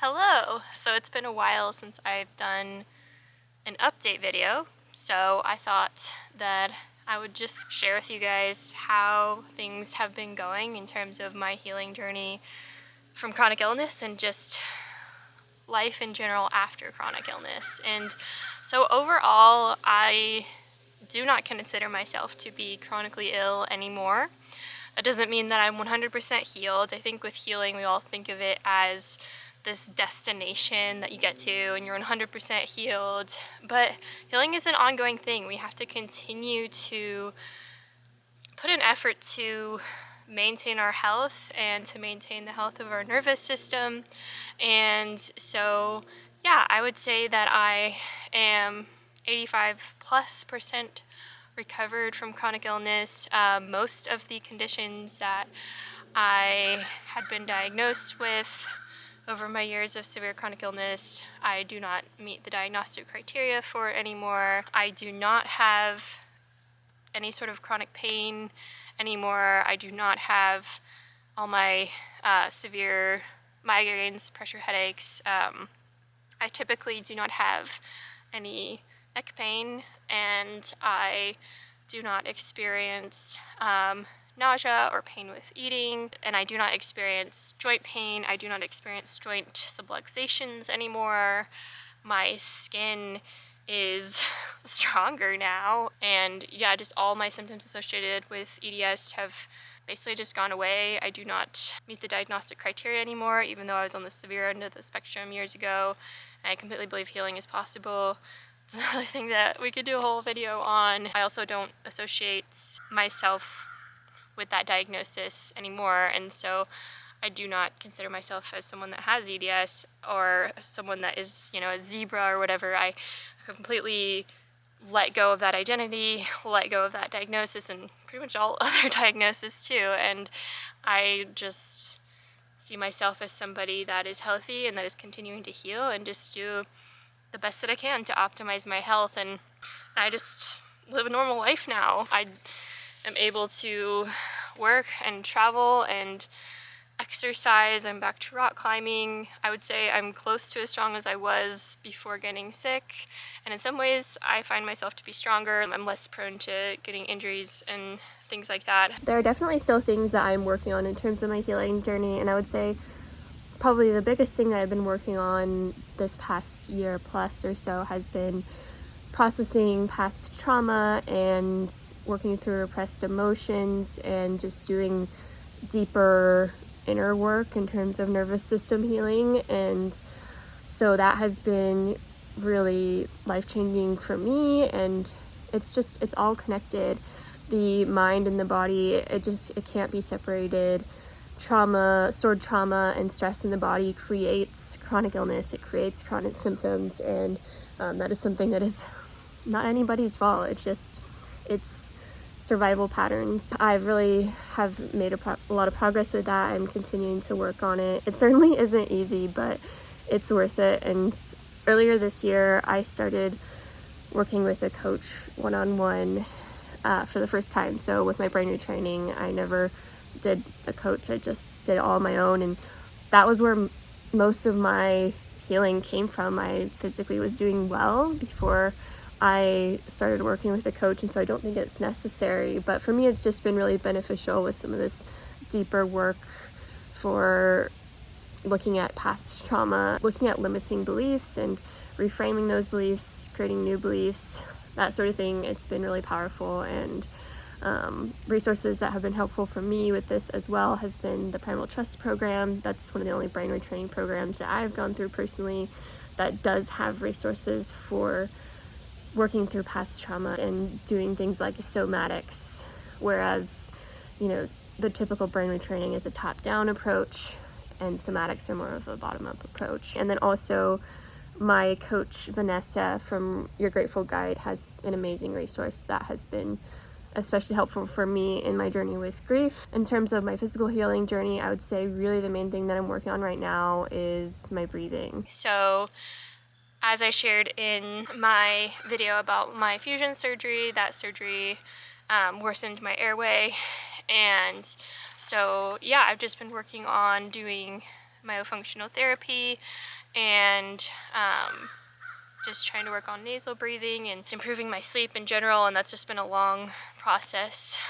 Hello! So it's been a while since I've done an update video, so I thought that I would just share with you guys how things have been going in terms of my healing journey from chronic illness and just life in general after chronic illness. And so overall, I do not consider myself to be chronically ill anymore. That doesn't mean that I'm 100% healed. I think with healing, we all think of it as this destination that you get to and you're 100% healed. But healing is an ongoing thing. We have to continue to put an effort to maintain our health and to maintain the health of our nervous system. And so, yeah, I would say that I am 85+% recovered from chronic illness. Most of the conditions that I had been diagnosed with over my years of severe chronic illness, I do not meet the diagnostic criteria for anymore. I do not have any sort of chronic pain anymore. I do not have all my severe migraines, pressure headaches. I typically do not have any neck pain, and I do not experience nausea or pain with eating, and I do not experience joint pain. I do not experience joint subluxations anymore. My skin is stronger now, and yeah, just all my symptoms associated with EDS have basically just gone away. I do not meet the diagnostic criteria anymore, even though I was on the severe end of the spectrum years ago, and I completely believe healing is possible. It's another thing that we could do a whole video on. I also don't associate myself with that diagnosis anymore, and so I do not consider myself as someone that has EDS or someone that is, a zebra or whatever. I completely let go of that identity, let go of that diagnosis, and pretty much all other diagnoses too, and I just see myself as somebody that is healthy and that is continuing to heal and just do the best that I can to optimize my health, and I just live a normal life now. I am able to work and travel and exercise. I'm back to rock climbing. I would say I'm close to as strong as I was before getting sick, and in some ways I find myself to be stronger. I'm less prone to getting injuries and things like that. There are definitely still things that I'm working on in terms of my healing journey, and I would say probably the biggest thing that I've been working on this past year plus or so has been processing past trauma and working through repressed emotions and just doing deeper inner work in terms of nervous system healing. And so that has been really life-changing for me, and it's all connected. The mind and the body, it can't be separated. Stored trauma and stress in the body creates chronic illness, it creates chronic symptoms, and that is something that is not anybody's fault. It's survival patterns. I really have made a lot of progress with that. I'm continuing to work on it. It certainly isn't easy, but it's worth it. And earlier this year, I started working with a coach one-on-one for the first time. So with my brain retraining, I never did a coach. I just did it all on my own, and that was where most of my healing came from. I physically was doing well before I started working with a coach, and so I don't think it's necessary, but for me it's just been really beneficial with some of this deeper work for looking at past trauma, looking at limiting beliefs and reframing those beliefs, creating new beliefs, that sort of thing. It's been really powerful, and resources that have been helpful for me with this as well has been the Primal Trust program. That's one of the only brain retraining programs that I've gone through personally that does have resources for working through past trauma and doing things like somatics, whereas the typical brain retraining is a top-down approach and somatics are more of a bottom-up approach. And then also my coach Vanessa from Your Grateful Guide has an amazing resource that has been especially helpful for me in my journey with grief. In terms of my physical healing journey, I would say really the main thing that I'm working on right now is my breathing. So as I shared in my video about my fusion surgery, that surgery worsened my airway, and so yeah, I've just been working on doing myofunctional therapy and just trying to work on nasal breathing and improving my sleep in general, and that's just been a long process.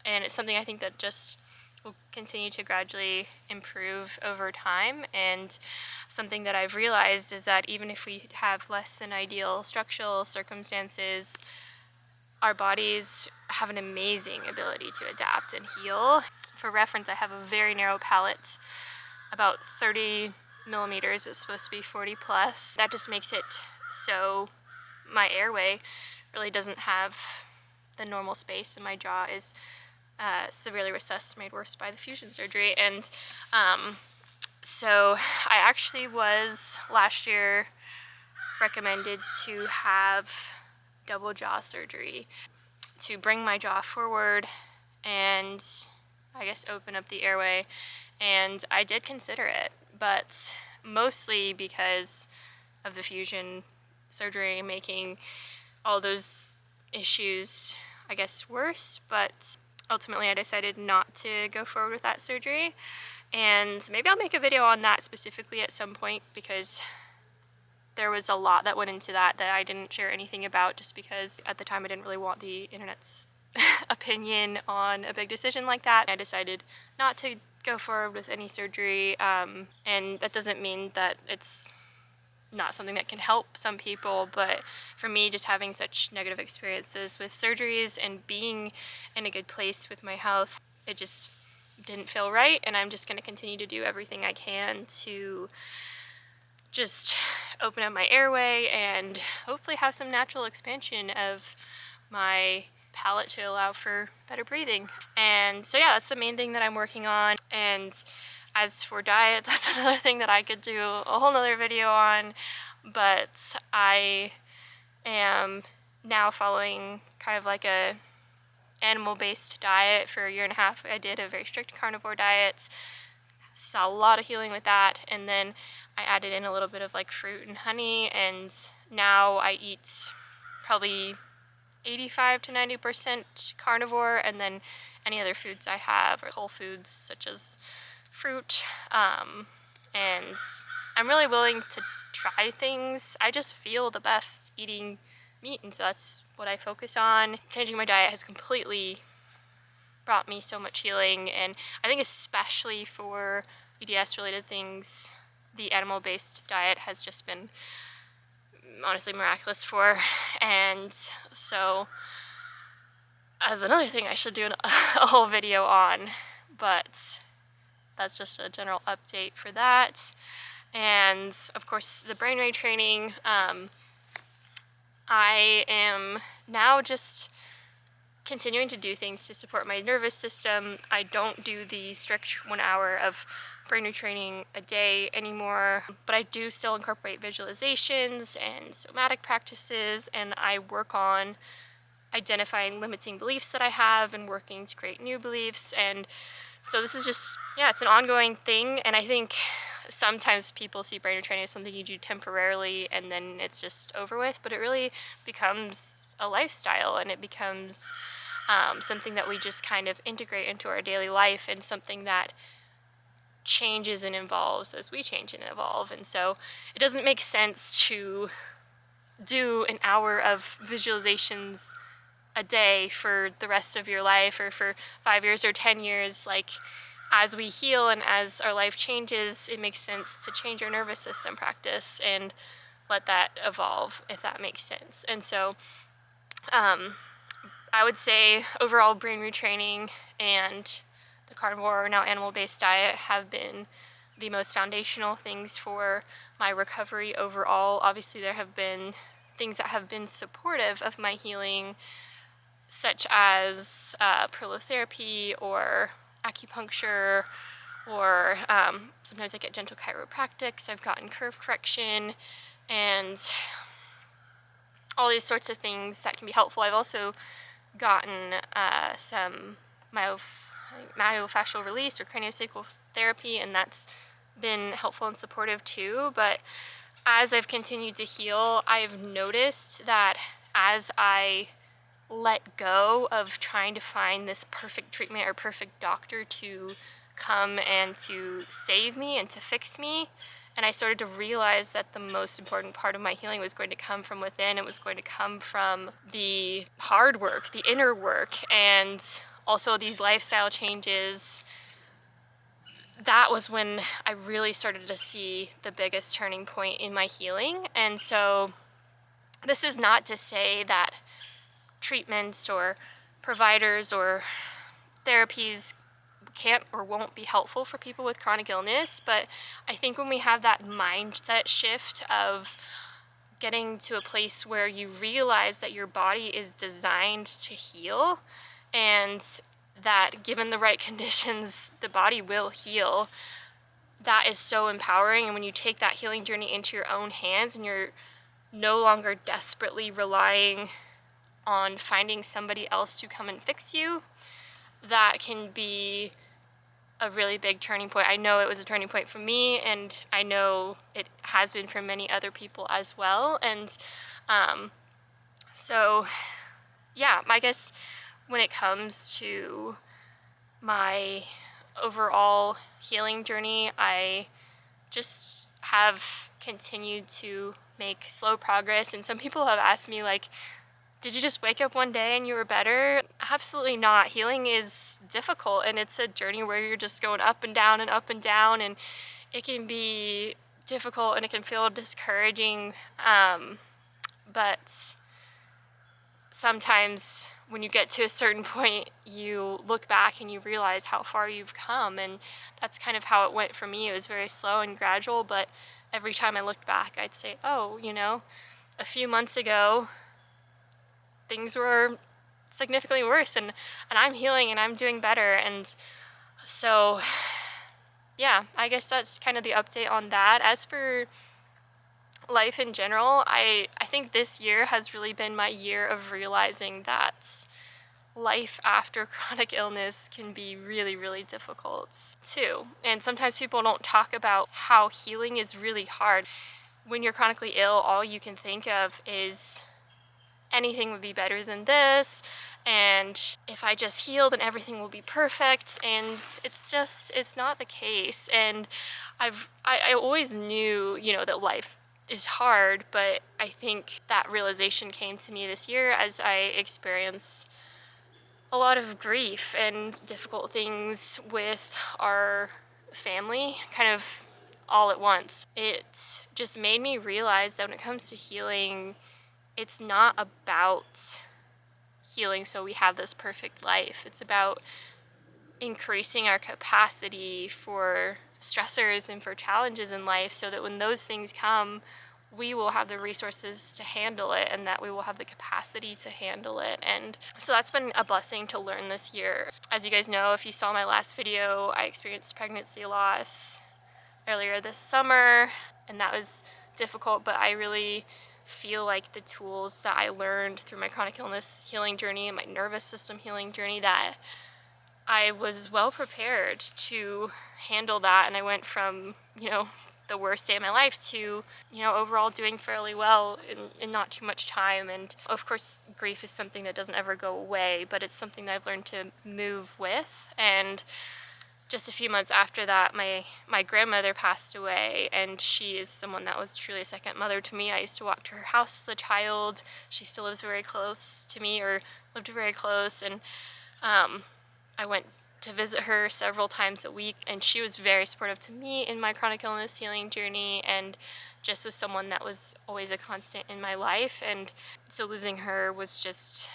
And it's something I think that just will continue to gradually improve over time. And something that I've realized is that even if we have less than ideal structural circumstances, our bodies have an amazing ability to adapt and heal. For reference, I have a very narrow palate, about 30 millimeters. It's supposed to be 40 plus. That just makes it so my airway really doesn't have the normal space, and my jaw is severely recessed, made worse by the fusion surgery. And so I actually was last year recommended to have double jaw surgery to bring my jaw forward and I guess open up the airway, and I did consider it, but mostly because of the fusion surgery making all those issues, I guess, worse. But ultimately I decided not to go forward with that surgery, and maybe I'll make a video on that specifically at some point, because there was a lot that went into that I didn't share anything about, just because at the time I didn't really want the internet's opinion on a big decision like that. I decided not to go forward with any surgery, and that doesn't mean that it's not something that can help some people, but for me, just having such negative experiences with surgeries and being in a good place with my health, it just didn't feel right, and I'm just going to continue to do everything I can to just open up my airway and hopefully have some natural expansion of my palate to allow for better breathing. And so yeah, that's the main thing that I'm working on. And as for diet, that's another thing that I could do a whole nother video on, but I am now following kind of like a animal-based diet for a year and a half. I did a very strict carnivore diet, saw a lot of healing with that, and then I added in a little bit of like fruit and honey, and now I eat probably 85 to 90% carnivore, and then any other foods I have are whole foods such as fruit, and I'm really willing to try things. I just feel the best eating meat, and so that's what I focus on. Changing my diet has completely brought me so much healing, and I think especially for EDS related things, the animal-based diet has just been honestly miraculous for. And so as another thing I should do a whole video on, but that's just a general update for that. And of course the brain retraining, I am now just continuing to do things to support my nervous system. I don't do the strict 1 hour of brain retraining a day anymore, but I do still incorporate visualizations and somatic practices, and I work on identifying limiting beliefs that I have and working to create new beliefs. And so this is just, yeah, it's an ongoing thing, and I think sometimes people see brain retraining as something you do temporarily and then it's just over with, but it really becomes a lifestyle, and it becomes something that we just kind of integrate into our daily life, and something that changes and evolves as we change and evolve. And so it doesn't make sense to do an hour of visualizations a day for the rest of your life, or for 5 years or 10 years. Like, as we heal and as our life changes, it makes sense to change our nervous system practice and let that evolve, if that makes sense. And so I would say overall brain retraining and the carnivore, now animal-based diet, have been the most foundational things for my recovery overall. Obviously there have been things that have been supportive of my healing, such as prolotherapy or acupuncture, or sometimes I get gentle chiropractics. I've gotten curve correction and all these sorts of things that can be helpful. I've also gotten some myofascial release or craniosacral therapy, and that's been helpful and supportive too. But as I've continued to heal, I've noticed that as I let go of trying to find this perfect treatment or perfect doctor to come and to save me and to fix me. And I started to realize that the most important part of my healing was going to come from within. It was going to come from the hard work, the inner work, and also these lifestyle changes. That was when I really started to see the biggest turning point in my healing. And so this is not to say that treatments or providers or therapies can't or won't be helpful for people with chronic illness, but I think when we have that mindset shift of getting to a place where you realize that your body is designed to heal, and that given the right conditions, the body will heal, that is so empowering. And when you take that healing journey into your own hands and you're no longer desperately relying on finding somebody else to come and fix you, that can be a really big turning point. I know it was a turning point for me, and I know it has been for many other people as well. And so yeah, I guess when it comes to my overall healing journey, I just have continued to make slow progress. And some people have asked me, like, did you just wake up one day and you were better? Absolutely not. Healing is difficult, and it's a journey where you're just going up and down and up and down, and it can be difficult and it can feel discouraging. But sometimes when you get to a certain point, you look back and you realize how far you've come, and that's kind of how it went for me. It was very slow and gradual, but every time I looked back, I'd say, oh, a few months ago, things were significantly worse, and I'm healing and I'm doing better. And so yeah, I guess that's kind of the update on that. As for life in general, I think this year has really been my year of realizing that life after chronic illness can be really, really difficult too. And sometimes people don't talk about how healing is really hard. When you're chronically ill, all you can think of is anything would be better than this, and if I just heal, then everything will be perfect. And it's not the case. And I always knew, that life is hard, but I think that realization came to me this year as I experienced a lot of grief and difficult things with our family, kind of all at once. It just made me realize that when it comes to healing, it's not about healing so we have this perfect life. It's about increasing our capacity for stressors and for challenges in life, so that when those things come, we will have the resources to handle it, and that we will have the capacity to handle it. And so that's been a blessing to learn this year. As you guys know, if you saw my last video, I experienced pregnancy loss earlier this summer, and that was difficult, but I really feel like the tools that I learned through my chronic illness healing journey and my nervous system healing journey, that I was well prepared to handle that. And I went from, the worst day of my life to, overall doing fairly well in not too much time. And of course, grief is something that doesn't ever go away, but it's something that I've learned to move with. And just a few months after that, my grandmother passed away, and she is someone that was truly a second mother to me. I used to walk to her house as a child. She still lives very close to me, or lived very close, and I went to visit her several times a week, and she was very supportive to me in my chronic illness healing journey, and just was someone that was always a constant in my life. And so losing her was just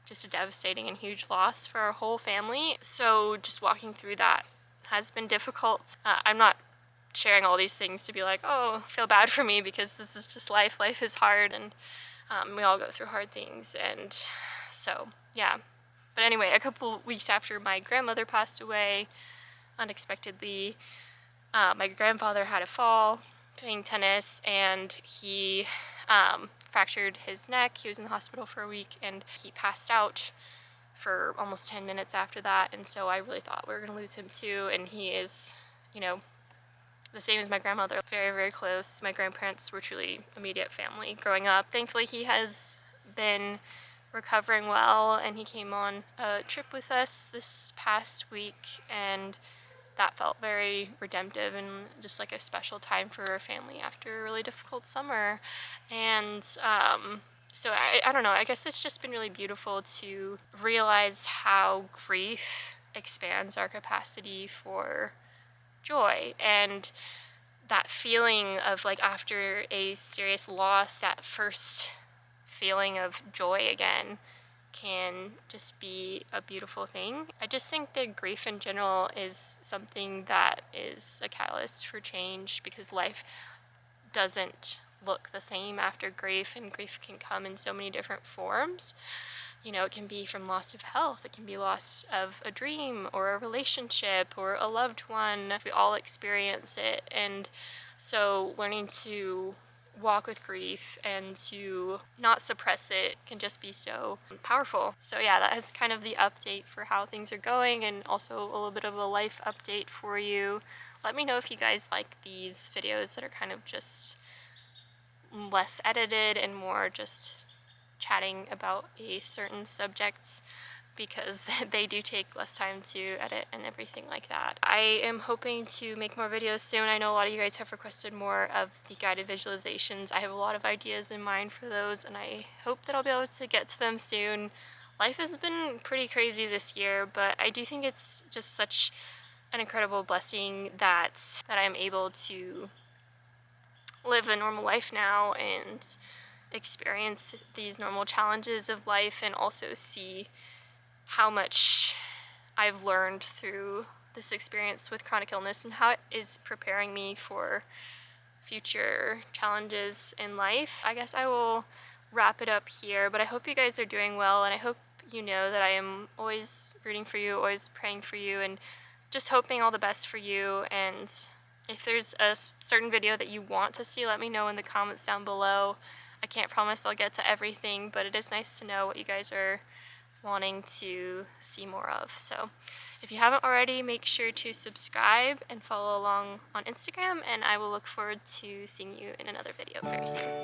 a devastating and huge loss for our whole family. So just walking through that has been difficult. I'm not sharing all these things to be like, oh, feel bad for me, because this is just life. Life is hard, and we all go through hard things. And so, yeah. But anyway, a couple weeks after my grandmother passed away, unexpectedly, my grandfather had a fall playing tennis, and he fractured his neck. He was in the hospital for a week, and he passed out for almost 10 minutes after that. And so I really thought we were going to lose him too. And he is, the same as my grandmother, very, very close. My grandparents were truly immediate family growing up. Thankfully, he has been recovering well, and he came on a trip with us this past week, and that felt very redemptive and just like a special time for our family after a really difficult summer. And so I don't know, I guess it's just been really beautiful to realize how grief expands our capacity for joy. And that feeling of like after a serious loss, that first feeling of joy again can just be a beautiful thing. I just think that grief in general is something that is a catalyst for change, because life doesn't look the same after grief, and grief can come in so many different forms. You know, it can be from loss of health, it can be loss of a dream or a relationship or a loved one. We all experience it, and so learning to walk with grief and to not suppress it can just be so powerful. So yeah, that is kind of the update for how things are going, and also a little bit of a life update for you. Let me know if you guys like these videos that are kind of just less edited and more just chatting about a certain subject, because they do take less time to edit and everything like that. I am hoping to make more videos soon. I know a lot of you guys have requested more of the guided visualizations. I have a lot of ideas in mind for those, and I hope that I'll be able to get to them soon. Life has been pretty crazy this year, but I do think it's just such an incredible blessing that I'm able to live a normal life now and experience these normal challenges of life, and also see how much I've learned through this experience with chronic illness and how it is preparing me for future challenges in life. I guess I will wrap it up here, but I hope you guys are doing well, and I hope you know that I am always rooting for you, always praying for you, and just hoping all the best for you. And if there's a certain video that you want to see, let me know in the comments down below. I can't promise I'll get to everything, but it is nice to know what you guys are wanting to see more of. So if you haven't already, make sure to subscribe and follow along on Instagram, and I will look forward to seeing you in another video very soon.